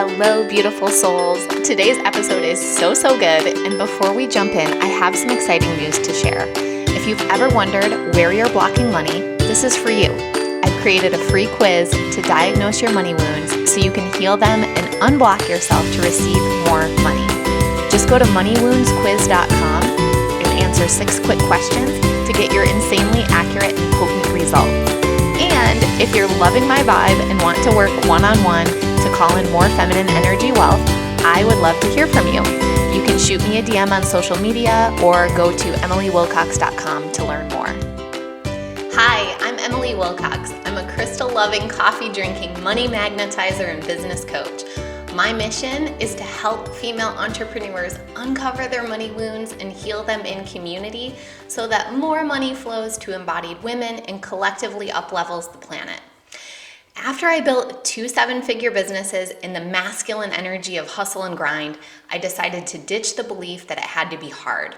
Hello, beautiful souls. Today's episode is so good, and before we jump in, I have some exciting news to share. If you've ever wondered where you're blocking money, this is for you. I've created a free quiz to diagnose your money wounds so you can heal them and unblock yourself to receive more money. Just go to moneywoundsquiz.com and answer 6 quick questions to get your insanely accurate and potent results. And if you're loving my vibe and want to work one-on-one to call in more feminine energy wealth, I would love to hear from you. You can shoot me a DM on social media or go to emilywilcox.com to learn more. Hi, I'm Emily Wilcox. I'm a crystal-loving, coffee-drinking, money magnetizer and business coach. My mission is to help female entrepreneurs uncover their money wounds and heal them in community so that more money flows to embodied women and collectively uplevels the planet. After I built 2 7-figure businesses in the masculine energy of hustle and grind, I decided to ditch the belief that it had to be hard.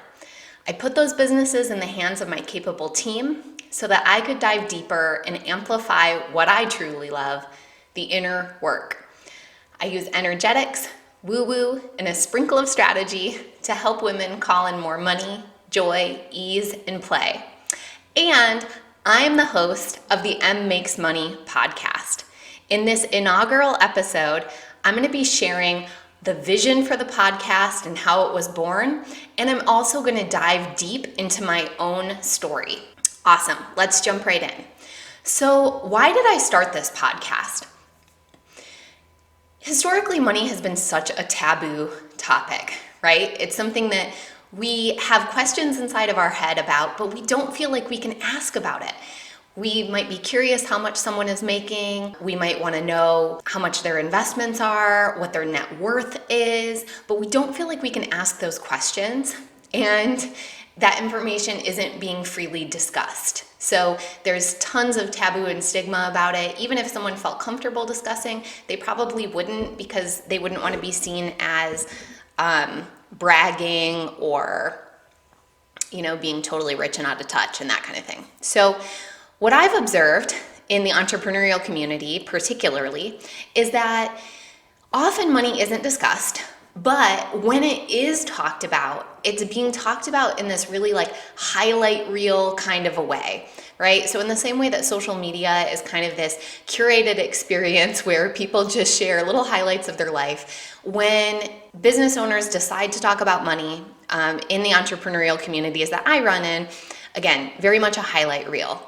I put those businesses in the hands of my capable team so that I could dive deeper and amplify what I truly love, the inner work. I use energetics, woo-woo, and a sprinkle of strategy to help women call in more money, joy, ease, and play. And I am the host of the M Makes Money podcast. In this inaugural episode, I'm going to be sharing the vision for the podcast and how it was born, and I'm also going to dive deep into my own story. Awesome. Let's jump right in. So, why did I start this podcast? Historically, money has been such a taboo topic, right? It's something that we have questions inside of our head about, but we don't feel like we can ask about it. We might be curious how much someone is making. We might want to know how much their investments are, what their net worth is, but we don't feel like we can ask those questions. And that information isn't being freely discussed. So there's tons of taboo and stigma about it. Even if someone felt comfortable discussing, they probably wouldn't, because they wouldn't want to be seen as bragging or, being totally rich and out of touch and that kind of thing. So what I've observed in the entrepreneurial community particularly is that often money isn't discussed, but when it is talked about, it's being talked about in this really highlight reel kind of a way, right? So in the same way that social media is kind of this curated experience where people just share little highlights of their life, when business owners decide to talk about money in the entrepreneurial communities that I run in, again, very much a highlight reel.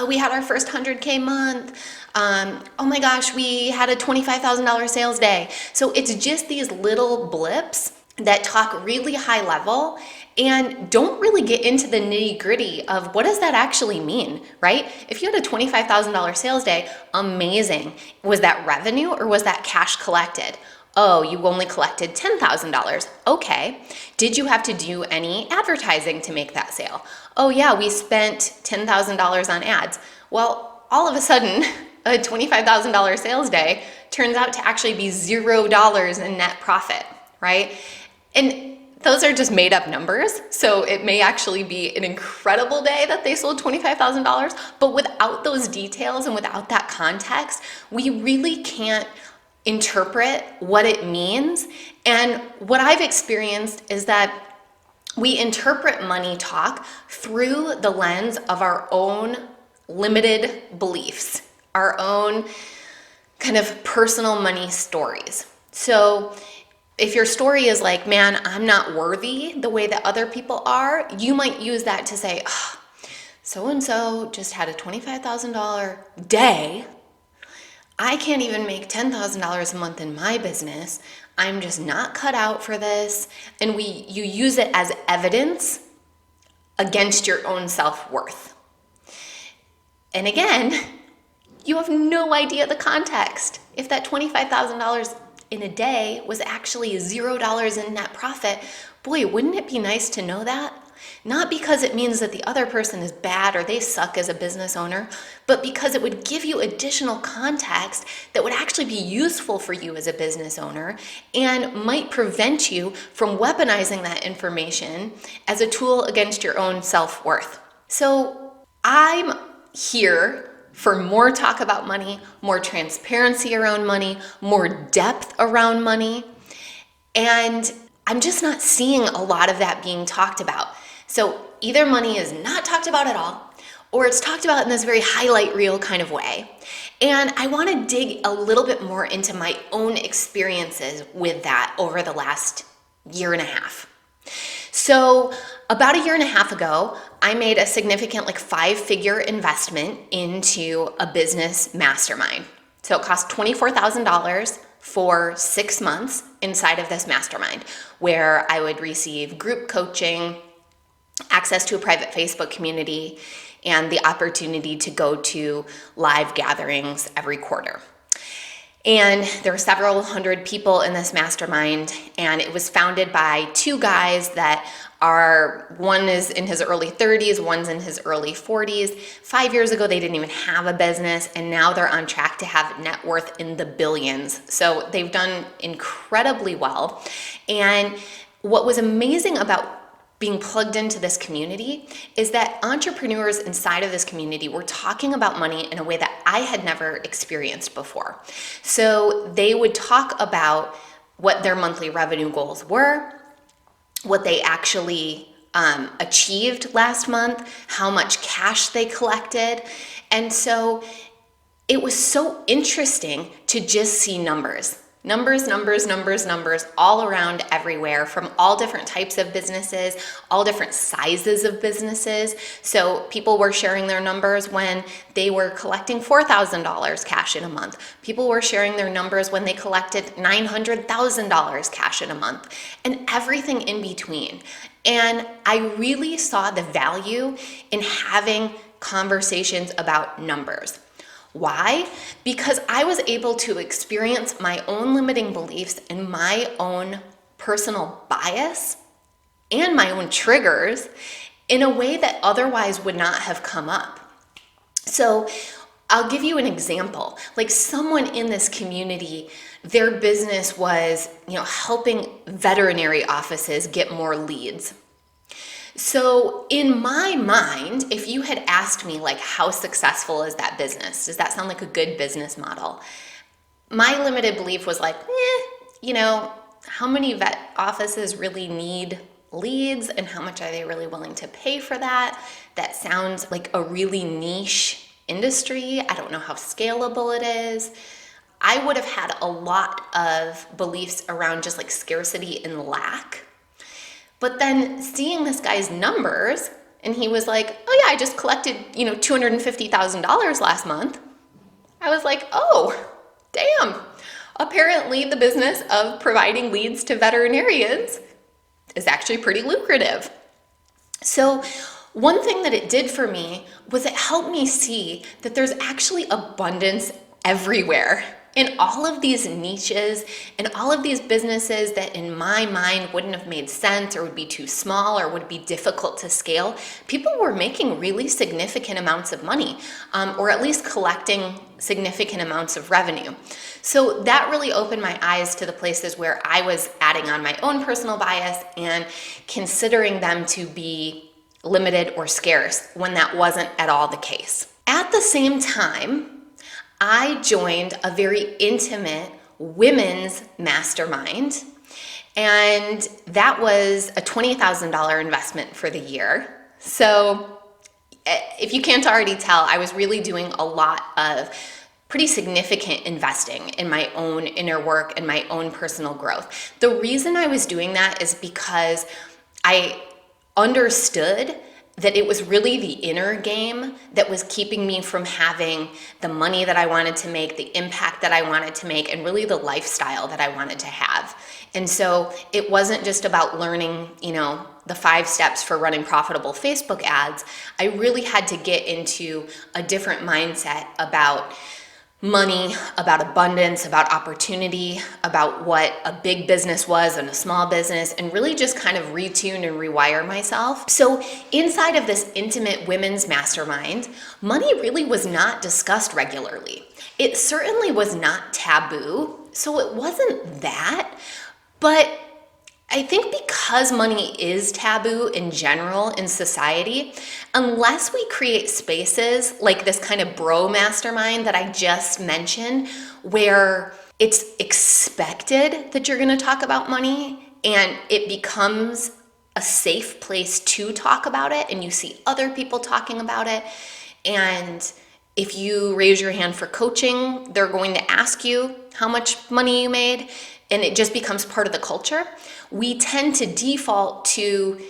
We had our first 100K month. Oh my gosh, we had a $25,000 sales day. So it's just these little blips that talk really high level and don't really get into the nitty gritty of what does that actually mean, right? If you had a $25,000 sales day, amazing. Was that revenue or was that cash collected? Oh, you only collected $10,000. Okay. Did you have to do any advertising to make that sale? Oh yeah, we spent $10,000 on ads. Well, all of a sudden, a $25,000 sales day turns out to actually be $0 in net profit, right? And those are just made up numbers. So it may actually be an incredible day that they sold $25,000, but without those details and without that context, we really can't interpret what it means. And what I've experienced is that we interpret money talk through the lens of our own limited beliefs, our own kind of personal money stories. So if your story is like, man, I'm not worthy the way that other people are, you might use that to say, so-and-so just had a $25,000 day. I can't even make $10,000 a month in my business. I'm just not cut out for this. And you use it as evidence against your own self-worth. And again, you have no idea the context. If that $25,000 in a day was actually $0 in net profit, boy, wouldn't it be nice to know that? Not because it means that the other person is bad or they suck as a business owner, but because it would give you additional context that would actually be useful for you as a business owner and might prevent you from weaponizing that information as a tool against your own self-worth. So I'm here for more talk about money, more transparency around money, more depth around money. And I'm just not seeing a lot of that being talked about. So either money is not talked about at all, or it's talked about in this very highlight reel kind of way. And I want to dig a little bit more into my own experiences with that over the last year and a half. So about a year and a half ago, I made a significant 5-figure investment into a business mastermind. So it cost $24,000 for 6 months inside of this mastermind, where I would receive group coaching, access to a private Facebook community, and the opportunity to go to live gatherings every quarter. And there were several hundred people in this mastermind, and it was founded by 2 guys that one is in his early 30s, one's in his early 40s. 5 years ago, they didn't even have a business, and now they're on track to have net worth in the billions. So they've done incredibly well. And what was amazing about being plugged into this community is that entrepreneurs inside of this community were talking about money in a way that I had never experienced before. So they would talk about what their monthly revenue goals were, what they actually achieved last month, how much cash they collected. And so it was so interesting to just see numbers all around everywhere, from all different types of businesses, all different sizes of businesses. So people were sharing their numbers when they were collecting $4,000 cash in a month. People were sharing their numbers when they collected $900,000 cash in a month, and everything in between. And I really saw the value in having conversations about numbers. Why? Because I was able to experience my own limiting beliefs and my own personal bias and my own triggers in a way that otherwise would not have come up. So I'll give you an example. Someone in this community, their business was, helping veterinary offices get more leads. So in my mind, if you had asked me how successful is that business? Does that sound like a good business model? My limited belief was how many vet offices really need leads, and how much are they really willing to pay for that? That sounds like a really niche industry. I don't know how scalable it is. I would have had a lot of beliefs around just scarcity and lack. But then seeing this guy's numbers, and he was like, oh yeah, I just collected, $250,000 last month. I was like, oh, damn. Apparently the business of providing leads to veterinarians is actually pretty lucrative. So one thing that it did for me was it helped me see that there's actually abundance everywhere in all of these niches and all of these businesses that in my mind wouldn't have made sense or would be too small or would be difficult to scale. People were making really significant amounts of money, or at least collecting significant amounts of revenue. So that really opened my eyes to the places where I was adding on my own personal bias and considering them to be limited or scarce when that wasn't at all the case. At the same time, I joined a very intimate women's mastermind, and that was a $20,000 investment for the year. So if you can't already tell, I was really doing a lot of pretty significant investing in my own inner work and my own personal growth. The reason I was doing that is because I understood that it was really the inner game that was keeping me from having the money that I wanted to make, the impact that I wanted to make, and really the lifestyle that I wanted to have. And so it wasn't just about learning, the 5 steps for running profitable Facebook ads. I really had to get into a different mindset about money, about abundance, about opportunity, about what a big business was and a small business, and really just kind of retune and rewire myself. So inside of this intimate women's mastermind, money really was not discussed regularly. It certainly was not taboo, so it wasn't that, but I think because money is taboo in general in society, unless we create spaces like this kind of bro mastermind that I just mentioned, where it's expected that you're going to talk about money and it becomes a safe place to talk about it, and you see other people talking about it, and if you raise your hand for coaching, they're going to ask you how much money you made, and it just becomes part of the culture. We tend to default to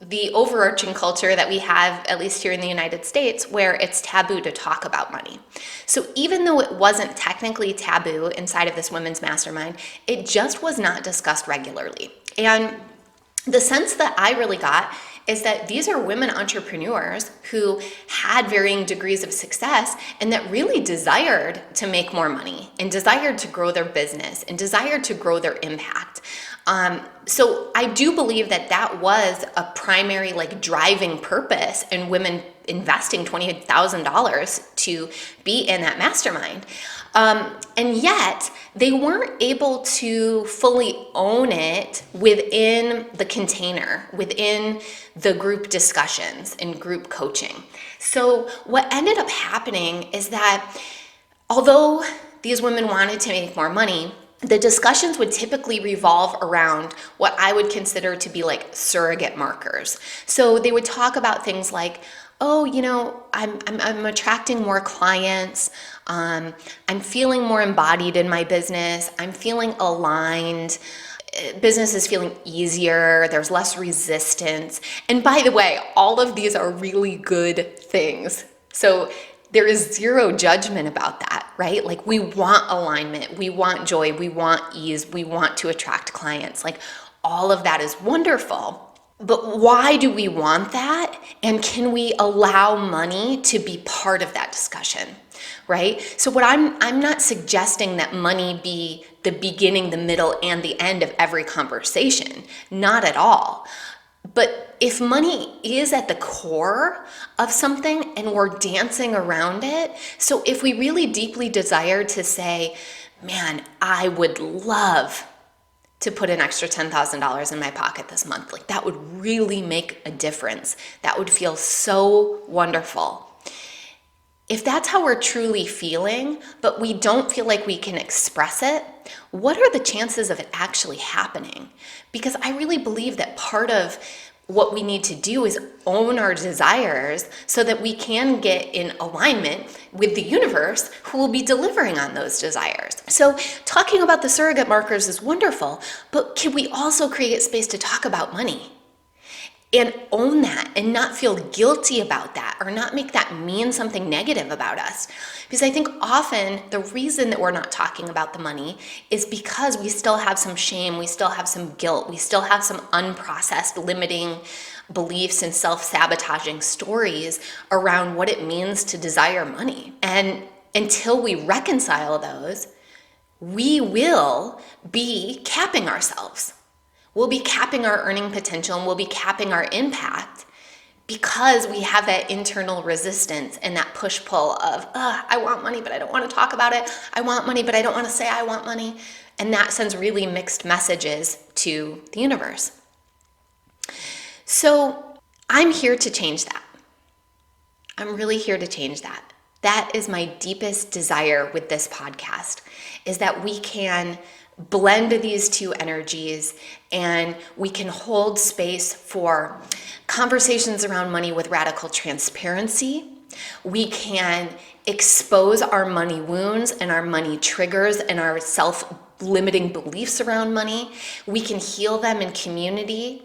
the overarching culture that we have, at least here in the United States, where it's taboo to talk about money. So even though it wasn't technically taboo inside of this women's mastermind, it just was not discussed regularly. And the sense that I really got is that these are women entrepreneurs who had varying degrees of success and that really desired to make more money and desired to grow their business and desired to grow their impact. So I do believe that that was a primary driving purpose in women investing $20,000 to be in that mastermind. And yet they weren't able to fully own it within the container, within the group discussions and group coaching. So what ended up happening is that although these women wanted to make more money, the discussions would typically revolve around what I would consider to be surrogate markers. So they would talk about things like, oh, I'm attracting more clients. I'm feeling more embodied in my business. I'm feeling aligned. Business is feeling easier. There's less resistance. And by the way, all of these are really good things. So there is zero judgment about that, right? We want alignment, we want joy, we want ease, we want to attract clients. All of that is wonderful. But why do we want that? And can we allow money to be part of that discussion, right? So what I'm not suggesting that money be the beginning, the middle, and the end of every conversation. Not at all. But if money is at the core of something and we're dancing around it, so if we really deeply desire to say, man, I would love to put an extra $10,000 in my pocket this month, that would really make a difference. That would feel so wonderful. If that's how we're truly feeling, but we don't feel like we can express it, what are the chances of it actually happening? Because I really believe that part of what we need to do is own our desires so that we can get in alignment with the universe who will be delivering on those desires. So talking about the surrogate markers is wonderful, but can we also create space to talk about money? And own that and not feel guilty about that or not make that mean something negative about us. Because I think often the reason that we're not talking about the money is because we still have some shame, we still have some guilt, we still have some unprocessed limiting beliefs and self-sabotaging stories around what it means to desire money. And until we reconcile those, we will be capping ourselves. We'll be capping our earning potential and we'll be capping our impact because we have that internal resistance and that push-pull of, I want money, but I don't want to talk about it. I want money, but I don't want to say I want money. And that sends really mixed messages to the universe. So I'm here to change that. I'm really here to change that. That is my deepest desire with this podcast, is that we can blend these two energies and we can hold space for conversations around money with radical transparency. We can expose our money wounds and our money triggers and our self-limiting beliefs around money. We can heal them in community,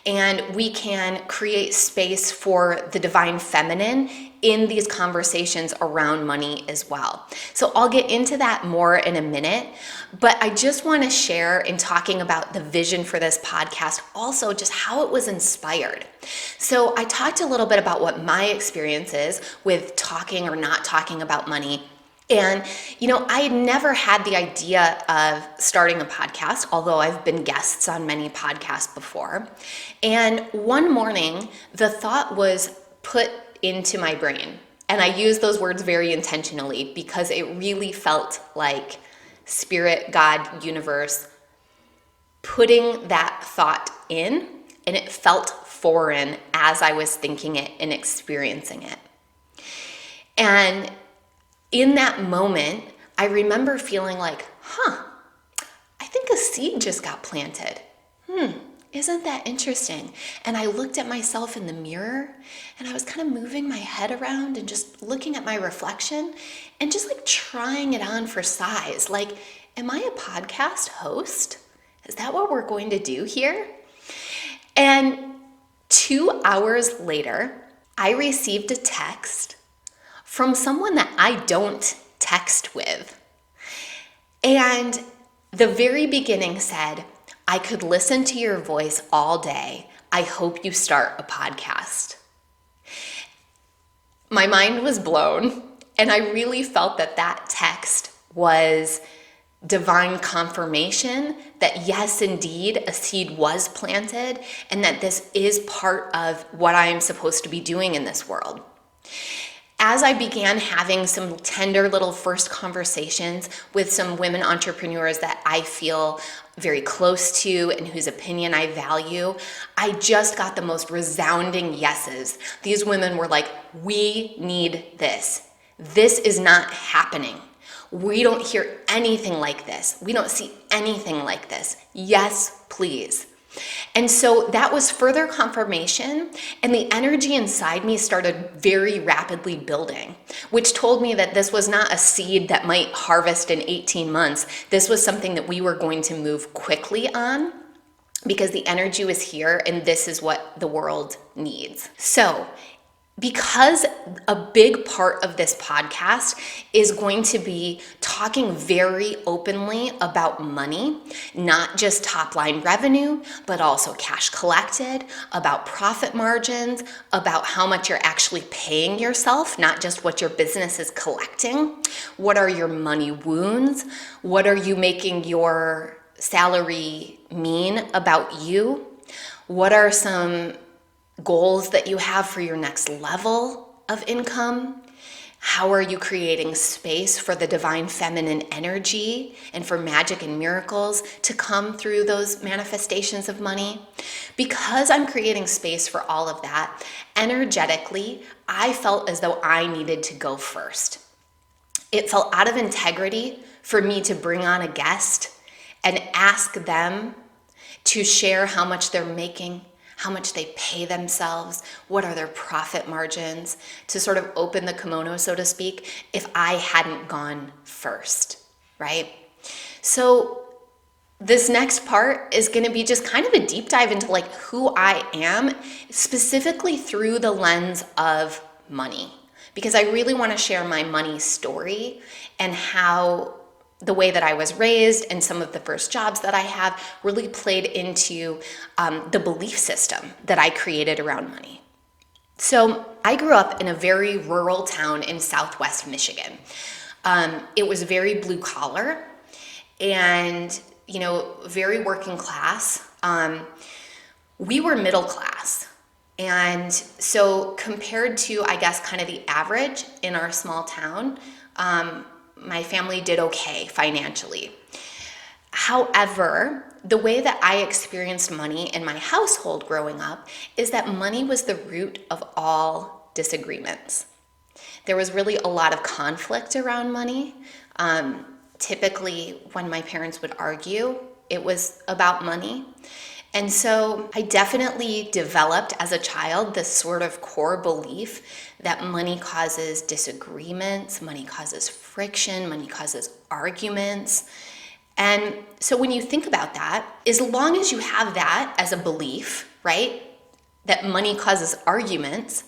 and we can create space for the divine feminine in these conversations around money as well. So I'll get into that more in a minute, but I just want to share in talking about the vision for this podcast, also just how it was inspired. So I talked a little bit about what my experience is with talking or not talking about money. And, I had never had the idea of starting a podcast, although I've been guests on many podcasts before. And one morning, the thought was put into my brain. And I use those words very intentionally because it really felt like spirit, God, universe putting that thought in, and it felt foreign as I was thinking it and experiencing it. And in that moment, I remember feeling like, I think a seed just got planted. Isn't that interesting? And I looked at myself in the mirror, and I was kind of moving my head around and just looking at my reflection and just like trying it on for size. Like, am I a podcast host? Is that what we're going to do here? And 2 hours later, I received a text from someone that I don't text with. And the very beginning said, I could listen to your voice all day. I hope you start a podcast. My mind was blown, and I really felt that that text was divine confirmation that yes, indeed, a seed was planted, and that this is part of what I am supposed to be doing in this world. As I began having some tender little first conversations with some women entrepreneurs that I feel very close to and whose opinion I value, I just got the most resounding yeses. These women were like, we need this. This is not happening. We don't hear anything like this. We don't see anything like this. Yes, please. And so that was further confirmation, and the energy inside me started very rapidly building, which told me that this was not a seed that might harvest in 18 months. This was something that we were going to move quickly on because the energy was here, and this is what the world needs. So because a big part of this podcast is going to be talking very openly about money, not just top line revenue, but also cash collected, about profit margins, about how much you're actually paying yourself, not just what your business is collecting. What are your money wounds? What are you making your salary mean about you? What are some goals that you have for your next level of income? How are you creating space for the divine feminine energy and for magic and miracles to come through those manifestations of money? Because I'm creating space for all of that, energetically, I felt as though I needed to go first. It felt out of integrity for me to bring on a guest and ask them to share how much they're making, how much they pay themselves, what are their profit margins, to sort of open the kimono, so to speak, if I hadn't gone first, right? So this next part is going to be just kind of a deep dive into like who I am, specifically through the lens of money, because I really want to share my money story and how the way that I was raised and some of the first jobs that I have really played into the belief system that I created around money. So I grew up in a very rural town in Southwest Michigan. It was very blue collar and, very working class. We were middle class. And so compared to, I guess, kind of the average in our small town, my family did okay financially. However, the way that I experienced money in my household growing up is that money was the root of all disagreements. There was really a lot of conflict around money. Typically, when my parents would argue, it was about money. And so I definitely developed as a child this sort of core belief that money causes disagreements, money causes friction, money causes arguments. And so when you think about that, as long as you have that as a belief, right, that money causes arguments,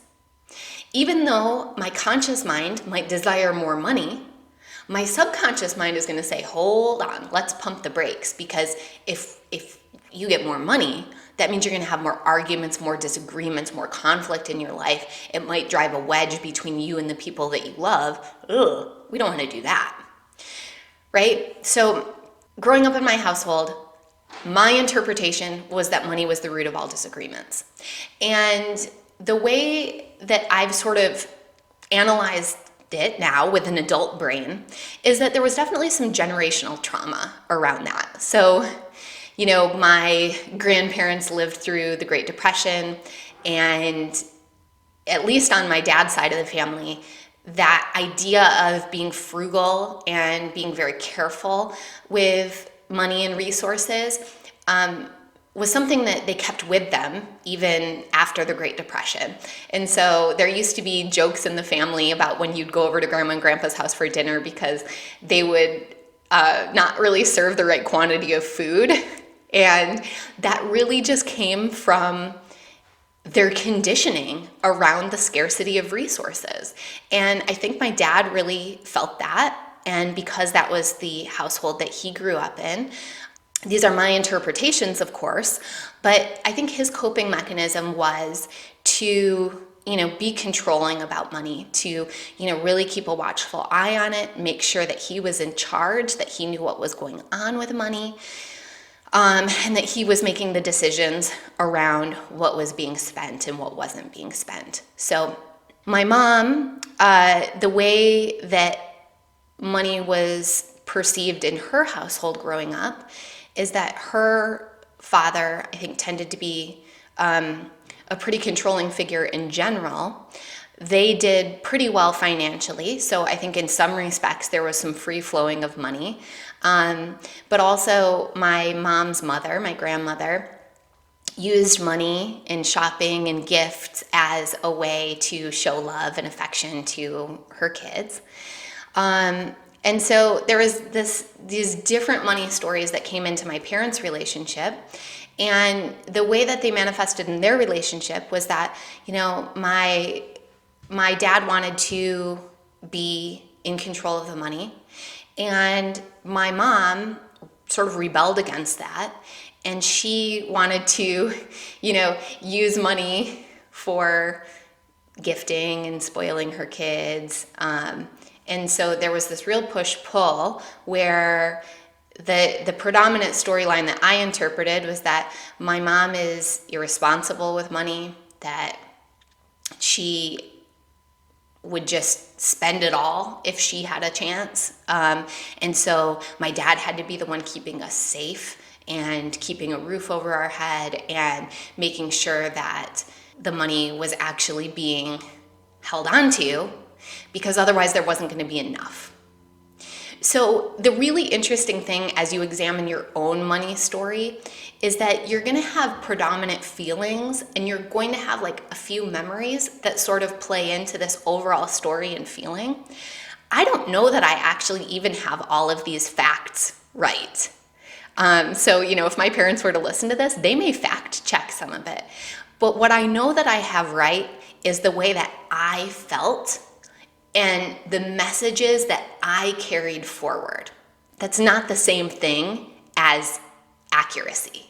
even though my conscious mind might desire more money, my subconscious mind is going to say, hold on, let's pump the brakes, because if you get more money, that means you're going to have more arguments, more disagreements, more conflict in your life. It might drive a wedge between you and the people that you love. Ugh, we don't want to do that, right? So growing up in my household, my interpretation was that money was the root of all disagreements. And the way that I've sort of analyzed it now with an adult brain is that there was definitely some generational trauma around that. So My grandparents lived through the Great Depression, and at least on my dad's side of the family, that idea of being frugal and being very careful with money and resources was something that they kept with them even after the Great Depression. And so there used to be jokes in the family about when you'd go over to Grandma and Grandpa's house for dinner because they would not really serve the right quantity of food. And that really just came from their conditioning around the scarcity of resources. And I think my dad really felt that. And because that was the household that he grew up in, these are my interpretations, of course, but I think his coping mechanism was to, be controlling about money, to, really keep a watchful eye on it, make sure that he was in charge, that he knew what was going on with money. And that he was making the decisions around what was being spent and what wasn't being spent. So my mom, the way that money was perceived in her household growing up is that her father, I think, tended to be a pretty controlling figure in general. They did pretty well financially, so I think in some respects there was some free flowing of money. But also my mom's mother, my grandmother, used money in shopping and gifts as a way to show love and affection to her kids. And so there was these different money stories that came into my parents' relationship. And the way that they manifested in their relationship was that, my dad wanted to be in control of the money, and my mom sort of rebelled against that, and she wanted to, use money for gifting and spoiling her kids. And so there was this real push-pull where the predominant storyline that I interpreted was that my mom is irresponsible with money, that she would just spend it all if she had a chance. And so my dad had to be the one keeping us safe and keeping a roof over our head and making sure that the money was actually being held onto, because otherwise there wasn't going to be enough. So the really interesting thing as you examine your own money story is that you're going to have predominant feelings, and you're going to have like a few memories that sort of play into this overall story and feeling. I don't know that I actually even have all of these facts right. So, if my parents were to listen to this, they may fact check some of it. But what I know that I have right is the way that I felt and the messages that I carried forward. That's not the same thing as accuracy.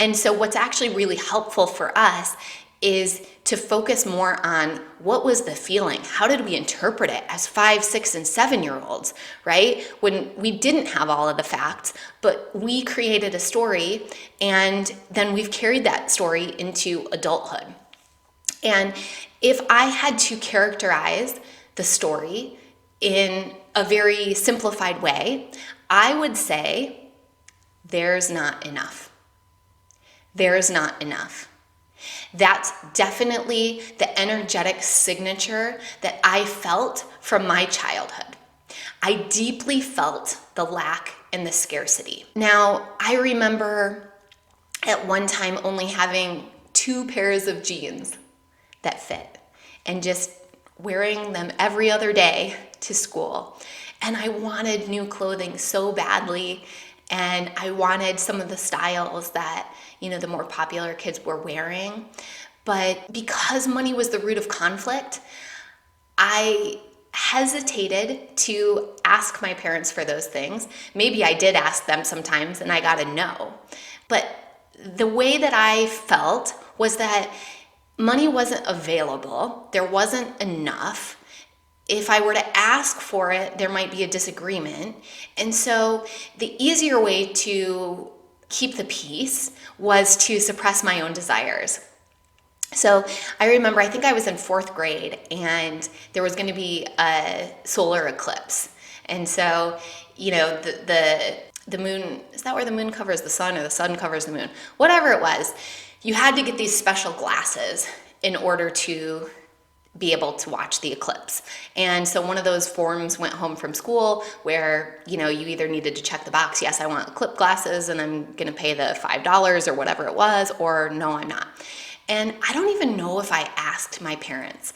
And so what's actually really helpful for us is to focus more on what was the feeling? How did we interpret it as 5, 6, and 7-year-olds, right? When we didn't have all of the facts, but we created a story, and then we've carried that story into adulthood. And if I had to characterize the story in a very simplified way, I would say there's not enough. There's not enough. That's definitely the energetic signature that I felt from my childhood. I deeply felt the lack and the scarcity. Now, I remember at one time only having 2 pairs of jeans that fit, and just wearing them every other day to school. And I wanted new clothing so badly, and I wanted some of the styles that, the more popular kids were wearing. But because money was the root of conflict, I hesitated to ask my parents for those things. Maybe I did ask them sometimes and I got a no. But the way that I felt was that money wasn't available. There wasn't enough. If I were to ask for it, there might be a disagreement. And so the easier way to keep the peace was to suppress my own desires. So I remember, I think I was in 4th grade, and there was going to be a solar eclipse. And so, the the moon, is that where the moon covers the sun or the sun covers the moon? Whatever it was, you had to get these special glasses in order to be able to watch the eclipse. And so one of those forms went home from school where, you either needed to check the box, yes, I want eclipse glasses and I'm gonna pay the $5 or whatever it was, or no, I'm not. And I don't even know if I asked my parents.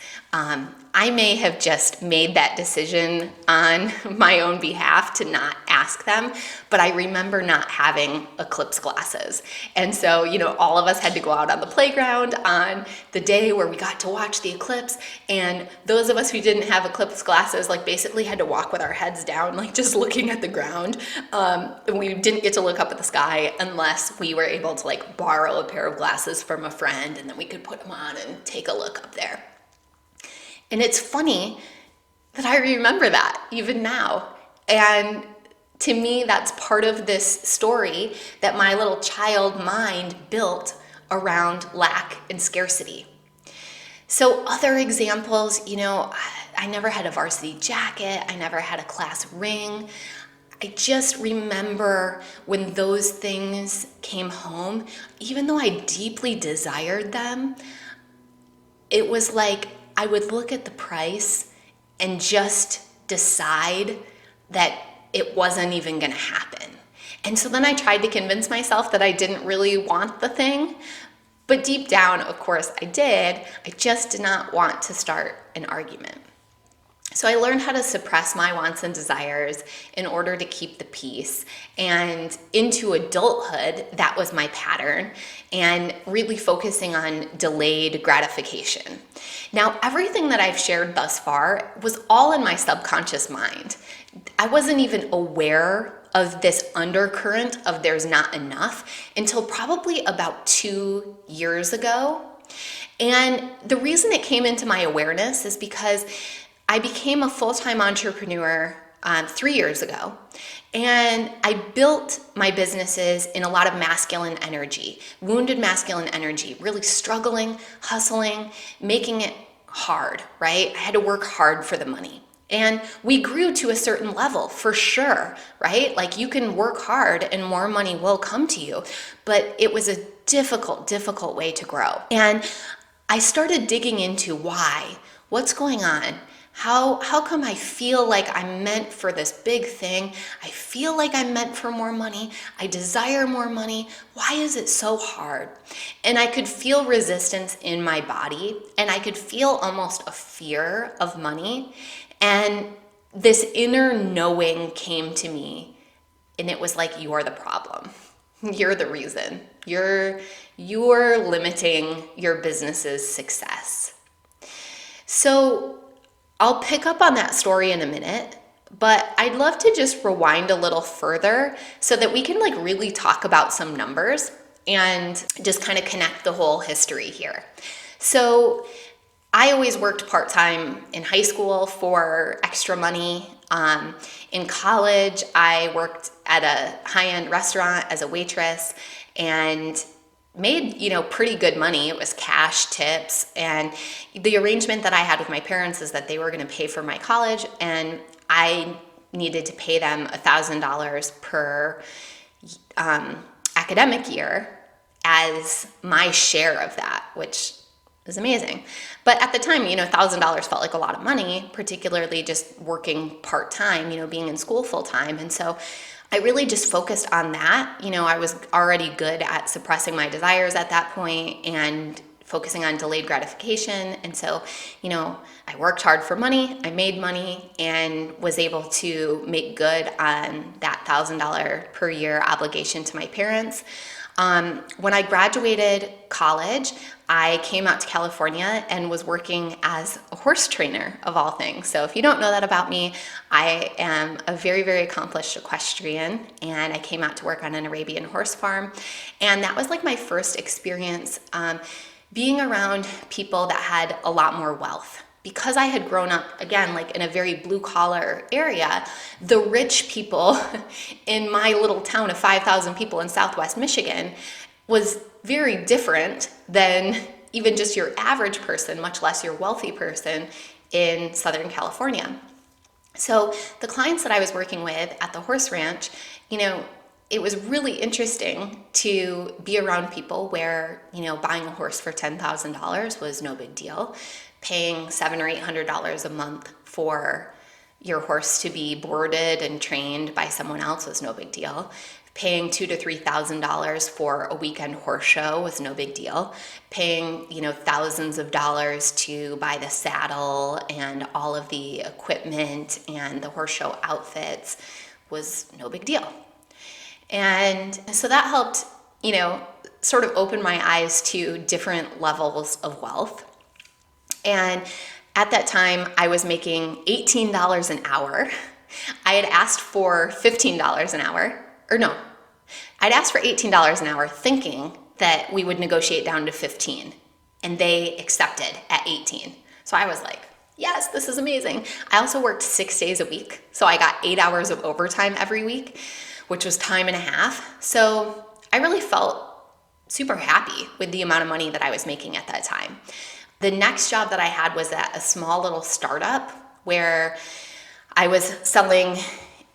I may have just made that decision on my own behalf to not ask them, but I remember not having eclipse glasses. And so, all of us had to go out on the playground on the day where we got to watch the eclipse. And those of us who didn't have eclipse glasses, basically had to walk with our heads down, just looking at the ground. And we didn't get to look up at the sky unless we were able to borrow a pair of glasses from a friend, and then we could put them on and take a look up there. And it's funny that I remember that even now. And to me, that's part of this story that my little child mind built around lack and scarcity. So other examples, I never had a varsity jacket. I never had a class ring. I just remember when those things came home, even though I deeply desired them, it was like I would look at the price and just decide that it wasn't even going to happen. And so then I tried to convince myself that I didn't really want the thing. But deep down, of course, I did. I just did not want to start an argument. So I learned how to suppress my wants and desires in order to keep the peace. And into adulthood, that was my pattern, and really focusing on delayed gratification. Now, everything that I've shared thus far was all in my subconscious mind. I wasn't even aware of this undercurrent of there's not enough until probably about 2 years ago. And the reason it came into my awareness is because I became a full-time entrepreneur 3 years ago, and I built my businesses in a lot of masculine energy, wounded masculine energy, really struggling, hustling, making it hard, right? I had to work hard for the money. And we grew to a certain level for sure, right? You can work hard and more money will come to you, but it was a difficult way to grow. And I started digging into why, what's going on? How come I feel like I'm meant for this big thing? I feel like I'm meant for more money. I desire more money. Why is it so hard? And I could feel resistance in my body, and I could feel almost a fear of money. And this inner knowing came to me, and it was like, you're the problem. You're the reason. You're limiting your business's success. So I'll pick up on that story in a minute, but I'd love to just rewind a little further so that we can really talk about some numbers and just kind of connect the whole history here. So I always worked part-time in high school for extra money. In college, I worked at a high-end restaurant as a waitress and made, pretty good money. It was cash, tips, and the arrangement that I had with my parents is that they were going to pay for my college, and I needed to pay them $1,000 per academic year as my share of that, which is amazing. But at the time, $1,000 felt like a lot of money, particularly just working part-time, being in school full-time. And so I really just focused on that. I was already good at suppressing my desires at that point and focusing on delayed gratification. And so, I worked hard for money, I made money, and was able to make good on that $1,000 per year obligation to my parents. When I graduated college, I came out to California and was working as a horse trainer, of all things. So if you don't know that about me, I am a very, very accomplished equestrian, and I came out to work on an Arabian horse farm. And that was my first experience being around people that had a lot more wealth. Because I had grown up, again, in a very blue-collar area, the rich people in my little town of 5,000 people in Southwest Michigan was very different than even just your average person, much less your wealthy person in Southern California. So the clients that I was working with at the horse ranch, it was really interesting to be around people where, buying a horse for $10,000 was no big deal. Paying $700 or $800 a month for your horse to be boarded and trained by someone else was no big deal. Paying $2,000 to $3,000 for a weekend horse show was no big deal. Paying, thousands of dollars to buy the saddle and all of the equipment and the horse show outfits was no big deal. And so that helped, sort of open my eyes to different levels of wealth. And at that time, I was making $18 an hour. I had asked for $15 an hour. Or no, I'd asked for $18 an hour thinking that we would negotiate down to 15, and they accepted at 18. So I was like, yes, this is amazing. I also worked 6 days a week. So I got 8 hours of overtime every week, which was time and a half. So I really felt super happy with the amount of money that I was making at that time. The next job that I had was at a small little startup where I was selling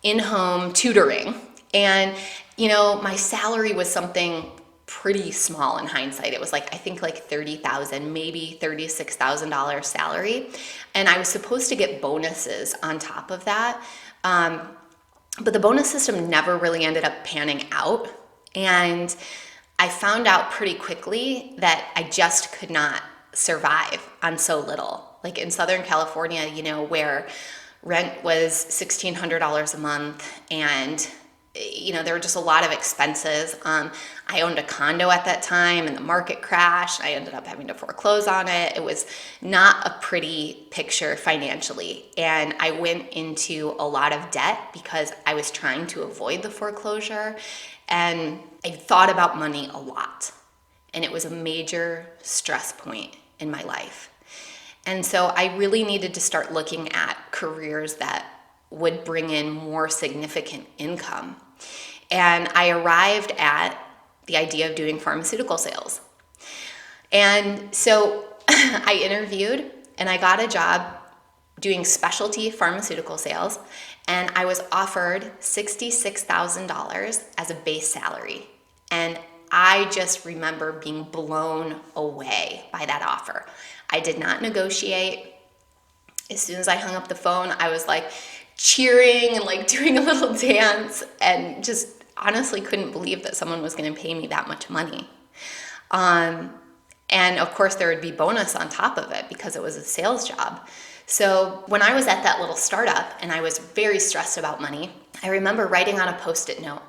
in-home tutoring. And, my salary was something pretty small in hindsight. It was I think $30,000, maybe $36,000 salary. And I was supposed to get bonuses on top of that. But the bonus system never really ended up panning out. And I found out pretty quickly that I just could not survive on so little. Like in Southern California, where rent was $1,600 a month and there were just a lot of expenses. I owned a condo at that time and the market crashed. I ended up having to foreclose on it. It was not a pretty picture financially. And I went into a lot of debt because I was trying to avoid the foreclosure. And I thought about money a lot. And it was a major stress point in my life. And so I really needed to start looking at careers that would bring in more significant income. And I arrived at the idea of doing pharmaceutical sales. And so I interviewed and I got a job doing specialty pharmaceutical sales, and I was offered $66,000 as a base salary. And I just remember being blown away by that offer. I did not negotiate. As soon as I hung up the phone, I was cheering and doing a little dance and just honestly couldn't believe that someone was going to pay me that much money. And of course there would be bonus on top of it because it was a sales job. So when I was at that little startup and I was very stressed about money, I remember writing on a Post-it note,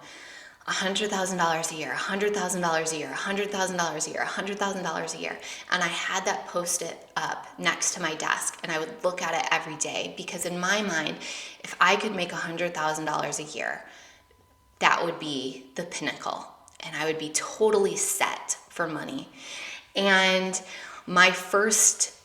$100,000 a year, $100,000 a year, $100,000 a year, $100,000 a year. And I had that Post-it up next to my desk and I would look at it every day because in my mind, if I could make $100,000 a year, that would be the pinnacle and I would be totally set for money. And my first full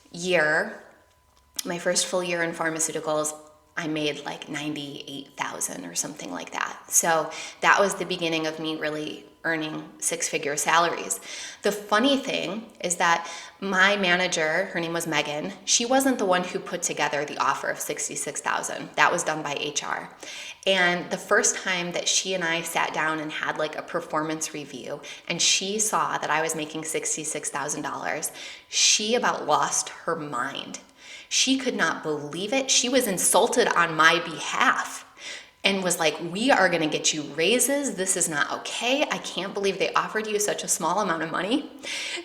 year in pharmaceuticals, I made $98,000 or something like that. So that was the beginning of me really earning six-figure salaries. The funny thing is that my manager, her name was Megan, she wasn't the one who put together the offer of $66,000. That was done by HR. And the first time that she and I sat down and had a performance review and she saw that I was making $66,000, she about lost her mind. She could not believe it. She was insulted on my behalf and was like, we are going to get you raises. This is not okay. I can't believe they offered you such a small amount of money.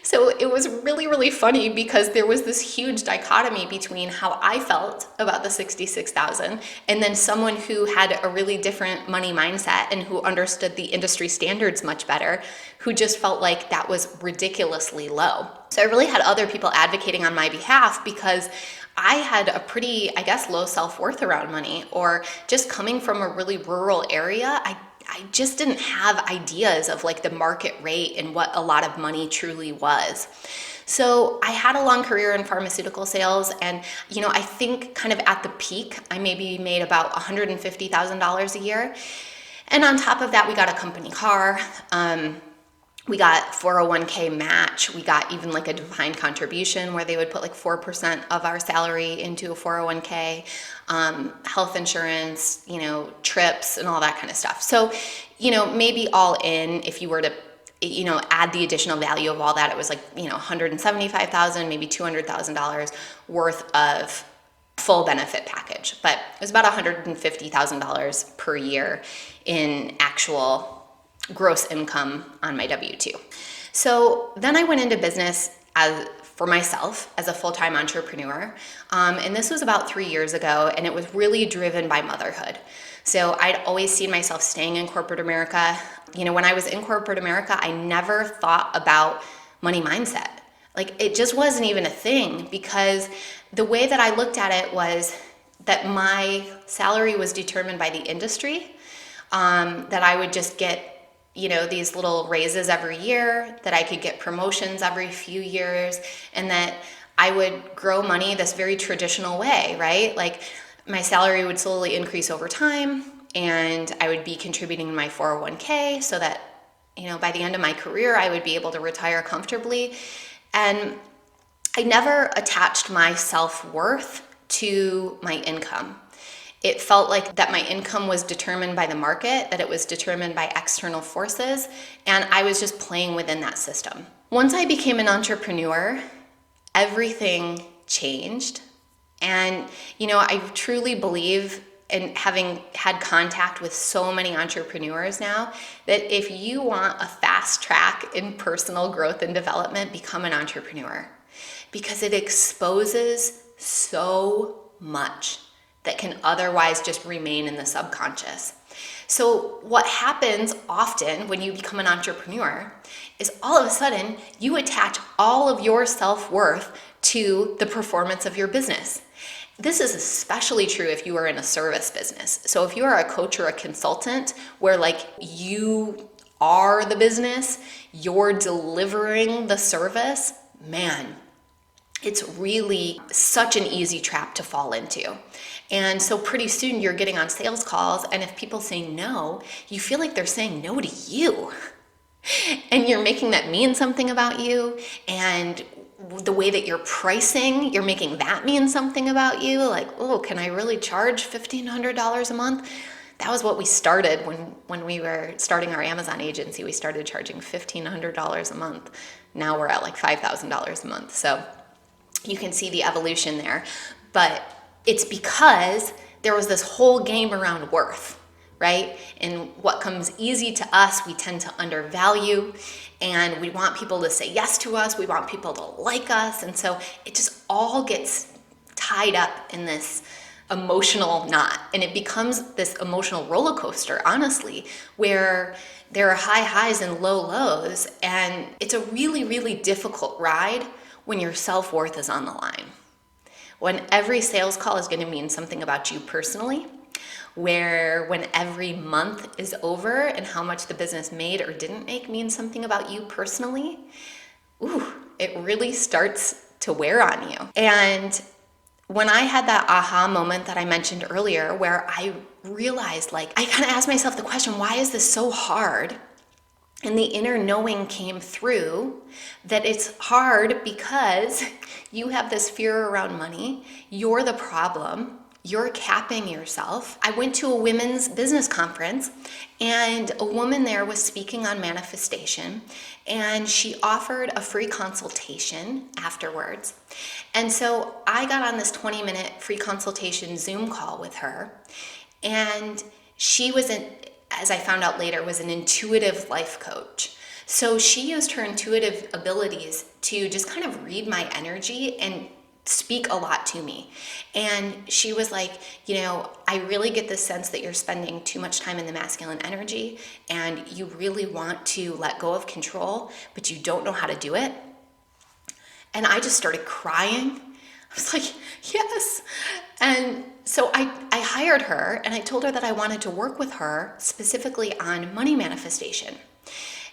So it was really, really funny because there was this huge dichotomy between how I felt about the $66,000 and then someone who had a really different money mindset and who understood the industry standards much better, who just felt like that was ridiculously low. So I really had other people advocating on my behalf because I had a pretty, low self-worth around money, or just coming from a really rural area, I just didn't have ideas of the market rate and what a lot of money truly was. So I had a long career in pharmaceutical sales and, I think kind of at the peak, I maybe made about $150,000 a year. And on top of that, we got a company car. We got 401k match. We got even like a defined contribution where they would put like 4% of our salary into a 401k, health insurance, trips and all that kind of stuff. So, maybe all in, if you were to, add the additional value of all that, it was like, $175,000, maybe $200,000 worth of full benefit package. But it was about $150,000 per year in actual gross income on my W-2. So then I went into business for myself as a full-time entrepreneur. And this was about 3 years ago, and it was really driven by motherhood. So I'd always seen myself staying in corporate America. When I was in corporate America, I never thought about money mindset. Like, it just wasn't even a thing, because the way that I looked at it was that my salary was determined by the industry, that I would just get these little raises every year, that I could get promotions every few years, and that I would grow money this very traditional way, right? Like, my salary would slowly increase over time, and I would be contributing in my 401k so that, by the end of my career, I would be able to retire comfortably. And I never attached my self-worth to my income. It felt like that my income was determined by the market, that it was determined by external forces, and I was just playing within that system. Once I became an entrepreneur, everything changed. And, I truly believe, and having had contact with so many entrepreneurs now, that if you want a fast track in personal growth and development, become an entrepreneur, because it exposes so much that can otherwise just remain in the subconscious. So what happens often when you become an entrepreneur is all of a sudden you attach all of your self-worth to the performance of your business. This is especially true if you are in a service business. So if you are a coach or a consultant where you are the business, you're delivering the service, man, it's really such an easy trap to fall into. And so pretty soon you're getting on sales calls, and if people say no, you feel like they're saying no to you. And you're making that mean something about you, and the way that you're pricing, you're making that mean something about you. Like, oh, can I really charge $1,500 a month? That was what we started when we were starting our Amazon agency. We started charging $1,500 a month. Now we're at like $5,000 a month. So you can see the evolution there. But it's because there was this whole game around worth, right? And what comes easy to us, we tend to undervalue, and we want people to say yes to us. We want people to like us. And so it just all gets tied up in this emotional knot, and it becomes this emotional roller coaster, honestly, where there are high highs and low lows, and it's a really, really difficult ride when your self-worth is on the line. When every sales call is going to mean something about you personally, when every month is over and how much the business made or didn't make means something about you personally, it really starts to wear on you. And when I had that aha moment that I mentioned earlier, where I realized, I kind of asked myself the question, why is this so hard? And the inner knowing came through that it's hard because you have this fear around money. You're the problem. You're capping yourself. I went to a women's business conference, and a woman there was speaking on manifestation, and she offered a free consultation afterwards. And so I got on this 20-minute free consultation Zoom call with her, and she was as I found out later, was an intuitive life coach. So she used her intuitive abilities to just kind of read my energy and speak a lot to me. And she was like, I really get this sense that you're spending too much time in the masculine energy, and you really want to let go of control, but you don't know how to do it. And I just started crying. I was like, yes. And so I hired her, and I told her that I wanted to work with her specifically on money manifestation.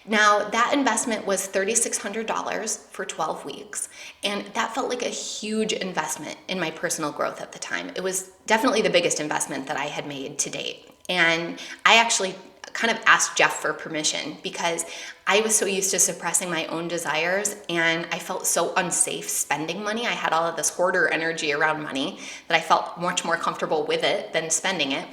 Now, that investment was $3,600 for 12 weeks, and that felt like a huge investment in my personal growth at the time. It was definitely the biggest investment that I had made to date. And I actually kind of asked Jeff for permission because I was so used to suppressing my own desires and I felt so unsafe spending money. I had all of this hoarder energy around money that I felt much more comfortable with it than spending it,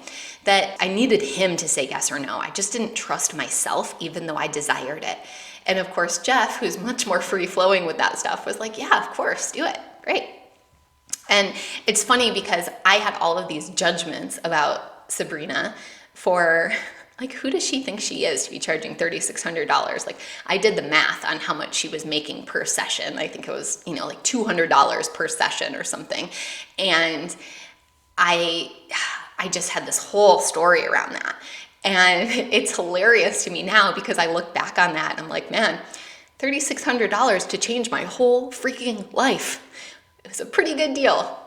that I needed him to say yes or no. I just didn't trust myself even though I desired it. And of course, Jeff, who's much more free-flowing with that stuff, was like, yeah, of course, do it. Great. And it's funny because I had all of these judgments about Sabrina for, like, who does she think she is to be charging $3,600? Like, I did the math on how much she was making per session. I think it was, like $200 per session or something. And I just had this whole story around that. And it's hilarious to me now because I look back on that and I'm like, man, $3,600 to change my whole freaking life. It was a pretty good deal.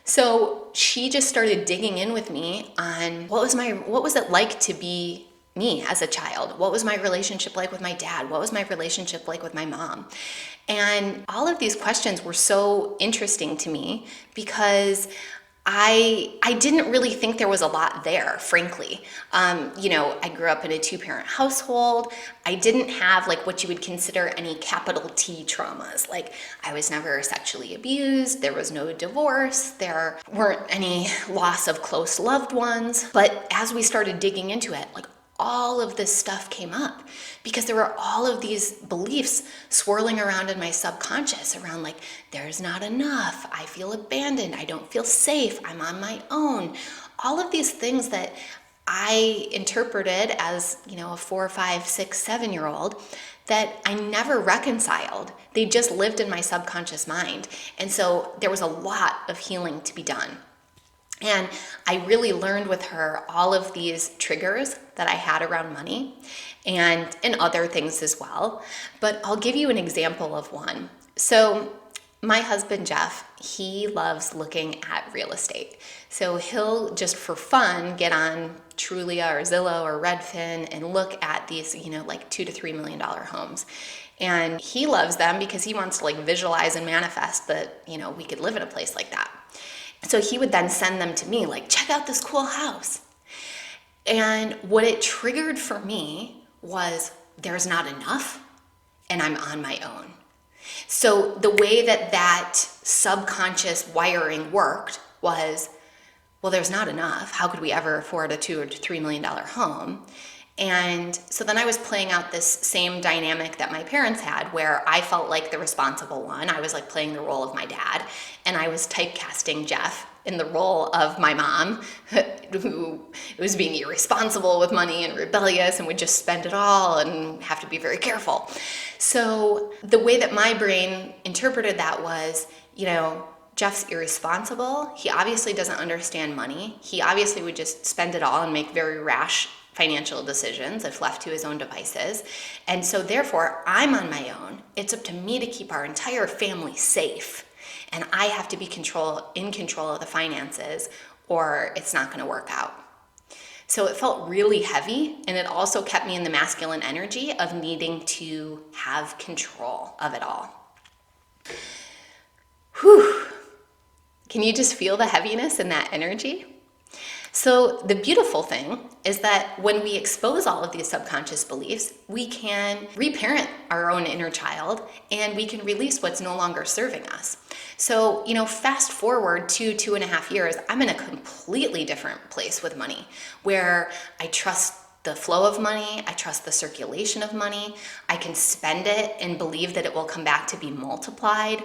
So she just started digging in with me on what was it like to be me as a child? What was my relationship like with my dad? What was my relationship like with my mom? And all of these questions were so interesting to me because I didn't really think there was a lot there, frankly. I grew up in a 2-parent household. I didn't have like what you would consider any capital T traumas. Like I was never sexually abused. There was no divorce. There weren't any loss of close loved ones. But as we started digging into it, like all of this stuff came up because there were all of these beliefs swirling around in my subconscious around like, there's not enough, I feel abandoned, I don't feel safe, I'm on my own. All of these things that I interpreted as, a 4, 5, 6, 7-year-old that I never reconciled. They just lived in my subconscious mind. And so there was a lot of healing to be done. And I really learned with her all of these triggers that I had around money and other things as well. But I'll give you an example of one. So my husband, Jeff, he loves looking at real estate. So he'll just for fun get on Trulia or Zillow or Redfin and look at these, like $2 to $3 million homes. And he loves them because he wants to like visualize and manifest that, we could live in a place like that. So he would then send them to me, like, check out this cool house. And what it triggered for me was there's not enough and I'm on my own. So the way that subconscious wiring worked was, well, there's not enough. How could we ever afford a $2 or $3 million home? And so then I was playing out this same dynamic that my parents had where I felt like the responsible one. I was like playing the role of my dad and I was typecasting Jeff in the role of my mom who was being irresponsible with money and rebellious and would just spend it all and have to be very careful. So the way that my brain interpreted that was, Jeff's irresponsible. He obviously doesn't understand money. He obviously would just spend it all and make very rash financial decisions if left to his own devices. And so therefore, I'm on my own. It's up to me to keep our entire family safe. And I have to be in control of the finances or it's not going to work out. So it felt really heavy, and it also kept me in the masculine energy of needing to have control of it all. Whew. Can you just feel the heaviness in that energy? So the beautiful thing is that when we expose all of these subconscious beliefs, we can reparent our own inner child and we can release what's no longer serving us. So, fast forward 2.5 years, I'm in a completely different place with money where I trust the flow of money, I trust the circulation of money, I can spend it and believe that it will come back to be multiplied.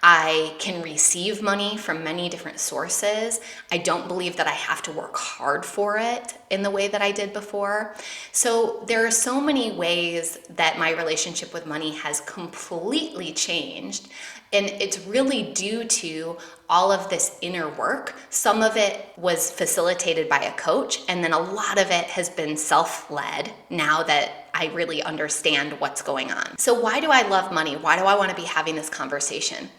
I can receive money from many different sources. I don't believe that I have to work hard for it in the way that I did before. So there are so many ways that my relationship with money has completely changed. And it's really due to all of this inner work. Some of it was facilitated by a coach, and then a lot of it has been self-led now that I really understand what's going on. So why do I love money? Why do I want to be having this conversation?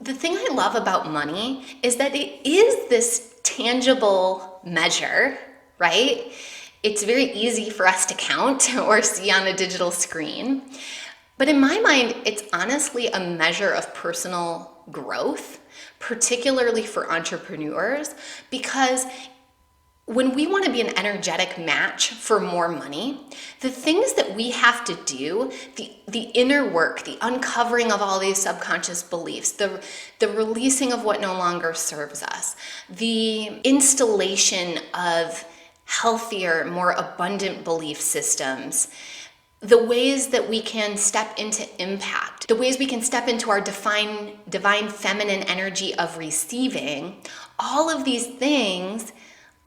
The thing I love about money is that it is this tangible measure, right? It's very easy for us to count or see on a digital screen. But in my mind, it's honestly a measure of personal growth, particularly for entrepreneurs, because when we want to be an energetic match for more money, the things that we have to do, the inner work, the uncovering of all these subconscious beliefs, the releasing of what no longer serves us, the installation of healthier, more abundant belief systems, the ways that we can step into impact, the ways we can step into our divine feminine energy of receiving, all of these things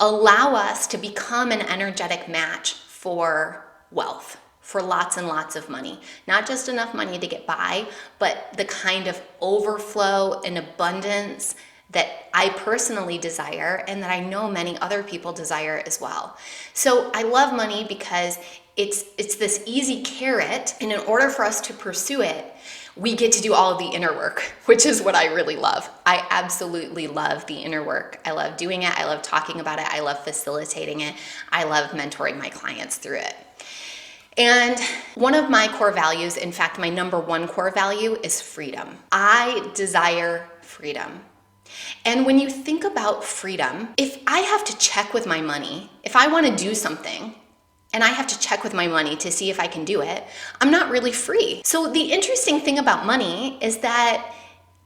allow us to become an energetic match for wealth, for lots and lots of money. Not just enough money to get by, but the kind of overflow and abundance that I personally desire and that I know many other people desire as well. So I love money because it's this easy carrot, and in order for us to pursue it, we get to do all of the inner work, which is what I really love. I absolutely love the inner work. I love doing it. I love talking about it. I love facilitating it. I love mentoring my clients through it. And one of my core values, in fact, my number one core value, is freedom. I desire freedom. And when you think about freedom, if I have to check with my money, if I want to do something, and I have to check with my money to see if I can do it, I'm not really free. So the interesting thing about money is that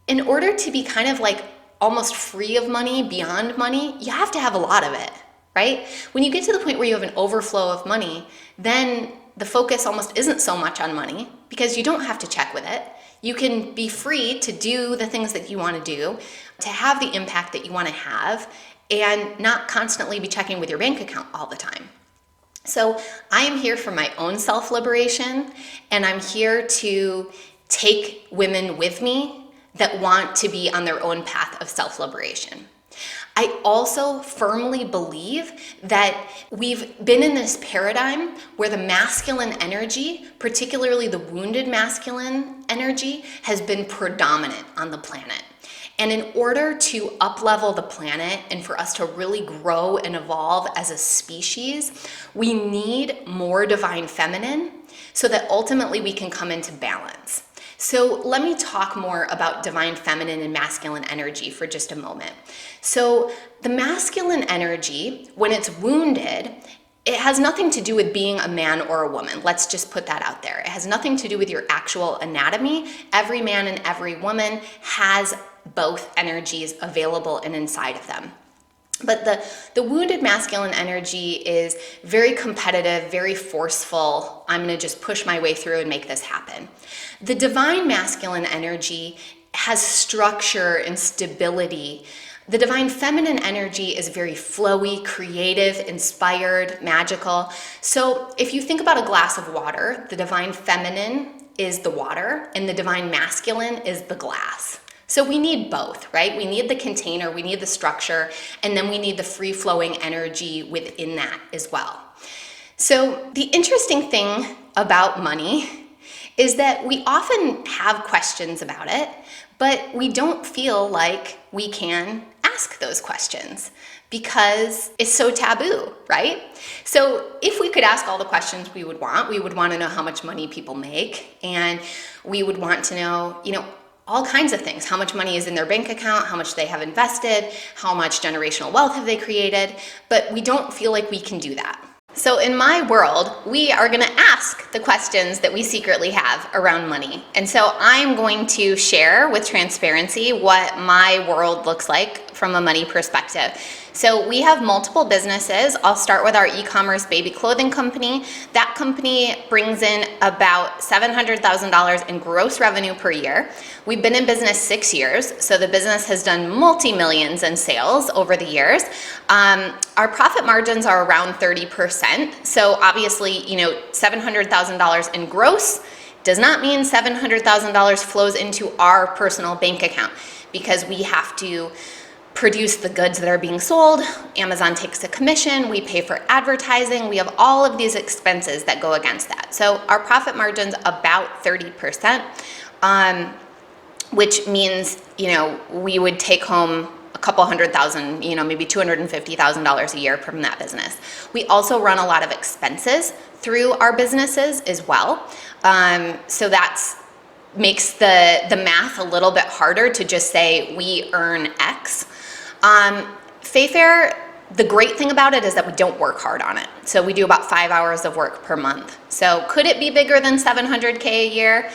in order to be kind of like almost free of money, beyond money, you have to have a lot of it, right? When you get to the point where you have an overflow of money, then the focus almost isn't so much on money because you don't have to check with it. You can be free to do the things that you want to do, to have the impact that you want to have, and not constantly be checking with your bank account all the time. So I am here for my own self-liberation, and I'm here to take women with me that want to be on their own path of self-liberation. I also firmly believe that we've been in this paradigm where the masculine energy, particularly the wounded masculine energy, has been predominant on the planet. And in order to up-level the planet and for us to really grow and evolve as a species, we need more divine feminine so that ultimately we can come into balance. So let me talk more about divine feminine and masculine energy for just a moment. So the masculine energy, when it's wounded, it has nothing to do with being a man or a woman. Let's just put that out there. It has nothing to do with your actual anatomy. Every man and every woman has both energies available and inside of them. But the wounded masculine energy is very competitive, very forceful. I'm going to just push my way through and make this happen. The divine masculine energy has structure and stability. The divine feminine energy is very flowy, creative, inspired, magical. So if you think about a glass of water, the divine feminine is the water and the divine masculine is the glass. So we need both, right? We need the container, we need the structure, and then we need the free-flowing energy within that as well. So the interesting thing about money is that we often have questions about it, but we don't feel like we can ask those questions because it's so taboo, right? So if we could ask all the questions we would want to know how much money people make, and we would want to know, all kinds of things. How much money is in their bank account, how much they have invested, how much generational wealth have they created, but we don't feel like we can do that. So in my world, we are gonna ask the questions that we secretly have around money. And so I'm going to share with transparency what my world looks like from a money perspective. So we have multiple businesses. I'll start with our e-commerce baby clothing company. That company brings in about $700,000 in gross revenue per year. We've been in business 6 years, so the business has done multi-millions in sales over the years. Our profit margins are around 30%. So obviously, $700,000 in gross does not mean $700,000 flows into our personal bank account, because we have to produce the goods that are being sold. Amazon takes a commission, we pay for advertising, we have all of these expenses that go against that. So our profit margin's about 30%, which means, we would take home a couple $100,000, maybe $250,000 a year from that business. We also run a lot of expenses through our businesses as well. So that's makes the math a little bit harder to just say we earn X. Fayfair the great thing about it is that we don't work hard on it. So we do about 5 hours of work per month. So could it be bigger than 700K a year?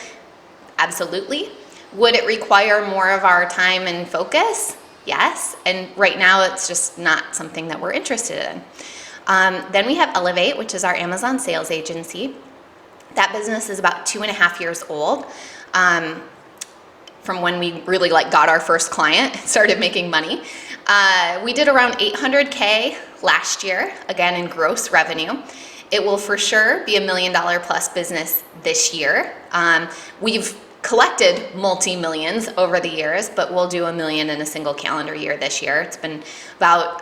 Absolutely. Would it require more of our time and focus? Yes. And right now it's just not something that we're interested in. Then we have Elevate, which is our Amazon sales agency. That business is about 2.5 years old. From when we really got our first client, started making money. We did around 800K last year, again in gross revenue. It will for sure be $1 million plus business this year. We've collected multi-millions over the years, but we'll do $1 million in a single calendar year this year. It's been about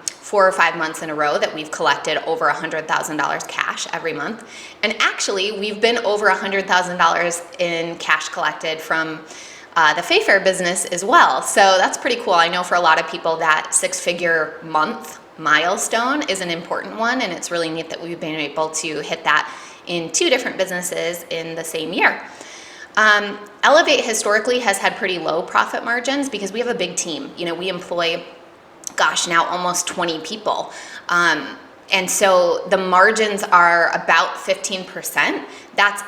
4 or 5 months in a row that we've collected over $100,000 cash every month. And actually, we've been over $100,000 in cash collected from the Fayfair business as well. So that's pretty cool. I know for a lot of people that 6-figure month milestone is an important one, and it's really neat that we've been able to hit that in 2 different businesses in the same year. Elevate historically has had pretty low profit margins because we have a big team. We employ, now almost 20 people. And so the margins are about 15%. That's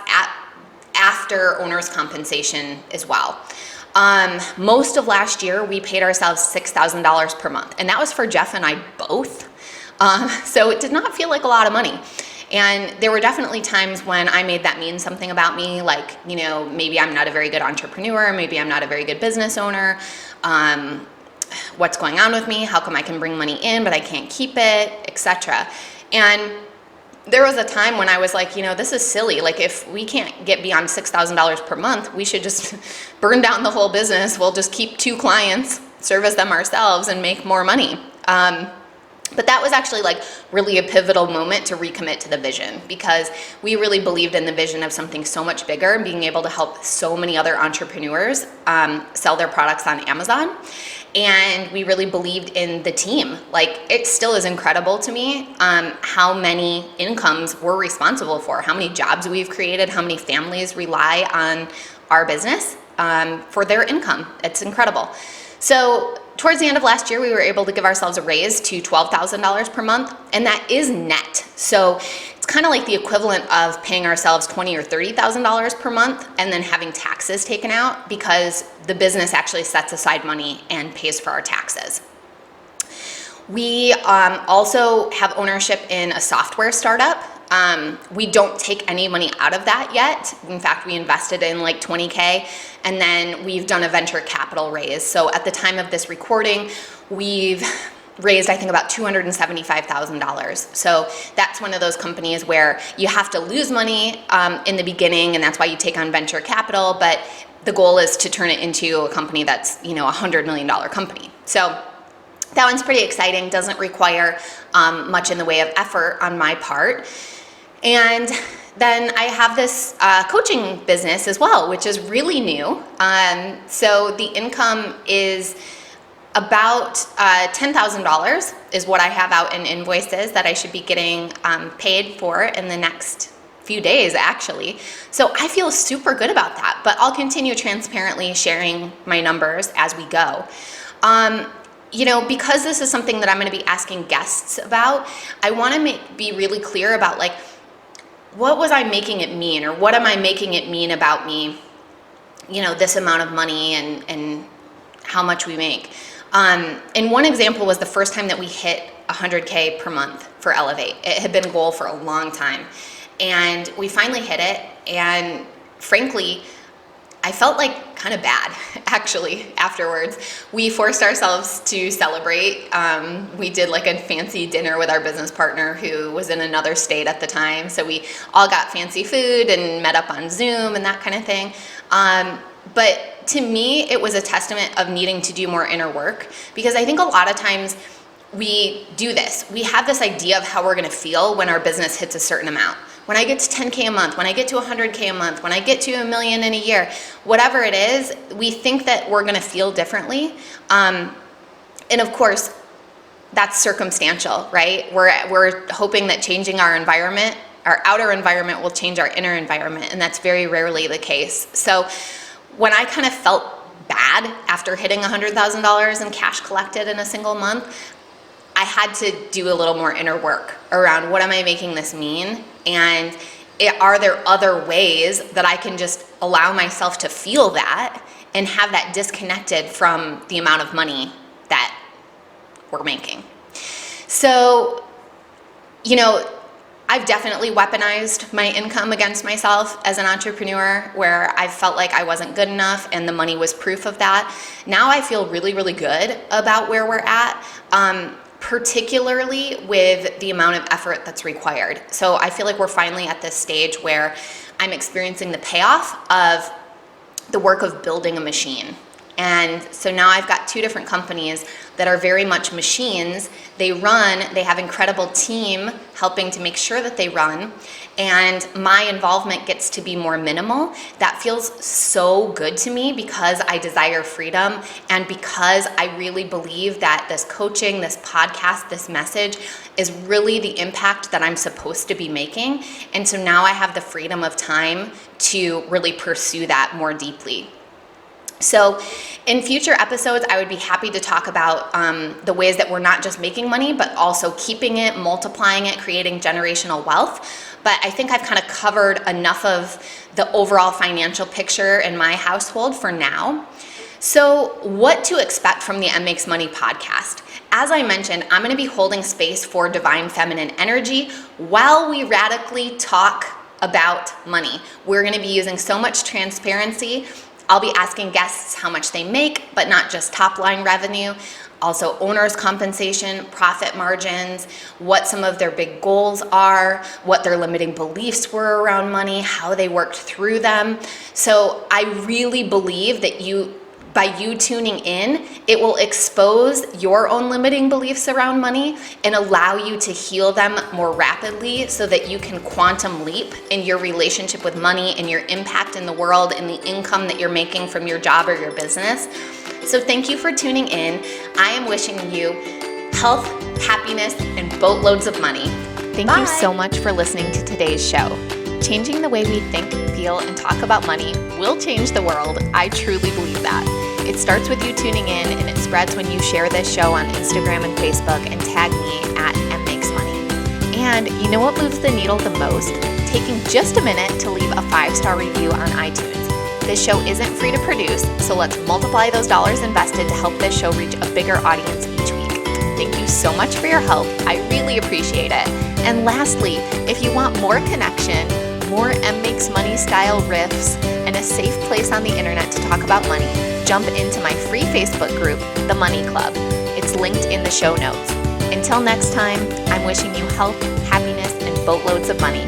after owner's compensation as well. Most of last year, we paid ourselves $6,000 per month, and that was for Jeff and I both. So it did not feel like a lot of money. And there were definitely times when I made that mean something about me, maybe I'm not a very good entrepreneur, maybe I'm not a very good business owner. What's going on with me? How come I can bring money in, but I can't keep it, etc. And there was a time when I was like, this is silly. If we can't get beyond $6,000 per month, we should just burn down the whole business. We'll just keep 2 clients, service them ourselves, and make more money. But that was actually really a pivotal moment to recommit to the vision, because we really believed in the vision of something so much bigger and being able to help so many other entrepreneurs sell their products on Amazon. And we really believed in the team. It still is incredible to me how many incomes we're responsible for, how many jobs we've created, how many families rely on our business for their income. It's incredible. So towards the end of last year, we were able to give ourselves a raise to $12,000 per month, and that is net. So it's kind of like the equivalent of paying ourselves $20,000 or $30,000 per month and then having taxes taken out, because the business actually sets aside money and pays for our taxes. We also have ownership in a software startup. We don't take any money out of that yet. In fact, we invested in $20K, and then we've done a venture capital raise. So at the time of this recording, we've raised, I think, about $275,000. So that's one of those companies where you have to lose money in the beginning, and that's why you take on venture capital, but the goal is to turn it into a company that's, $100 million company. So that one's pretty exciting, doesn't require much in the way of effort on my part. And then I have this coaching business as well, which is really new. So the income is about $10,000 is what I have out in invoices that I should be getting paid for in the next few days, actually. So I feel super good about that, but I'll continue transparently sharing my numbers as we go. Because this is something that I'm going to be asking guests about, I want to be really clear about what was I making it mean, or what am I making it mean about me, this amount of money and how much we make. And one example was the first time that we hit 100K per month for Elevate. It had been a goal for a long time, and we finally hit it, and frankly, I felt kind of bad, actually, afterwards. We forced ourselves to celebrate. We did a fancy dinner with our business partner who was in another state at the time. So we all got fancy food and met up on Zoom and that kind of thing. But to me, it was a testament of needing to do more inner work, because I think a lot of times we do this. We have this idea of how we're going to feel when our business hits a certain amount. When I get to 10K a month, when I get to 100K a month, when I get to $1 million in a year, whatever it is, we think that we're going to feel differently. And of course, that's circumstantial, right? We're hoping that changing our environment, our outer environment, will change our inner environment, and that's very rarely the case. So when I kind of felt bad after hitting $100,000 in cash collected in a single month, I had to do a little more inner work around what am I making this mean, and are there other ways that I can just allow myself to feel that and have that disconnected from the amount of money that we're making. So, I've definitely weaponized my income against myself as an entrepreneur, where I felt like I wasn't good enough and the money was proof of that. Now I feel really, really good about where we're at, particularly with the amount of effort that's required. So I feel like we're finally at this stage where I'm experiencing the payoff of the work of building a machine. And so now I've got 2 different companies that are very much machines. They have incredible team helping to make sure that they run, and my involvement gets to be more minimal. That feels so good to me because I desire freedom, and because I really believe that this coaching, this podcast, this message is really the impact that I'm supposed to be making. And so now I have the freedom of time to really pursue that more deeply. So in future episodes, I would be happy to talk about the ways that we're not just making money, but also keeping it, multiplying it, creating generational wealth. But I think I've kind of covered enough of the overall financial picture in my household for now. So what to expect from the M Makes Money podcast? As I mentioned, I'm going to be holding space for divine feminine energy while we radically talk about money. We're going to be using so much transparency. I'll be asking guests how much they make, but not just top line revenue, also owners' compensation, profit margins, what some of their big goals are, what their limiting beliefs were around money, how they worked through them. So I really believe that by you tuning in, it will expose your own limiting beliefs around money and allow you to heal them more rapidly so that you can quantum leap in your relationship with money and your impact in the world and the income that you're making from your job or your business. So thank you for tuning in. I am wishing you health, happiness, and boatloads of money. Thank you so much for listening to today's show. Changing the way we think, feel, and talk about money will change the world. I truly believe that. It starts with you tuning in, and it spreads when you share this show on Instagram and Facebook and tag me at mmakesmoney. And you know what moves the needle the most? Taking just a minute to leave a 5-star review on iTunes. This show isn't free to produce, so let's multiply those dollars invested to help this show reach a bigger audience each week. Thank you so much for your help. I really appreciate it. And lastly, if you want more connection, more M Makes Money style riffs, and a safe place on the internet to talk about money, jump into my free Facebook group, The Money Club. It's linked in the show notes. Until next time, I'm wishing you health, happiness, and boatloads of money.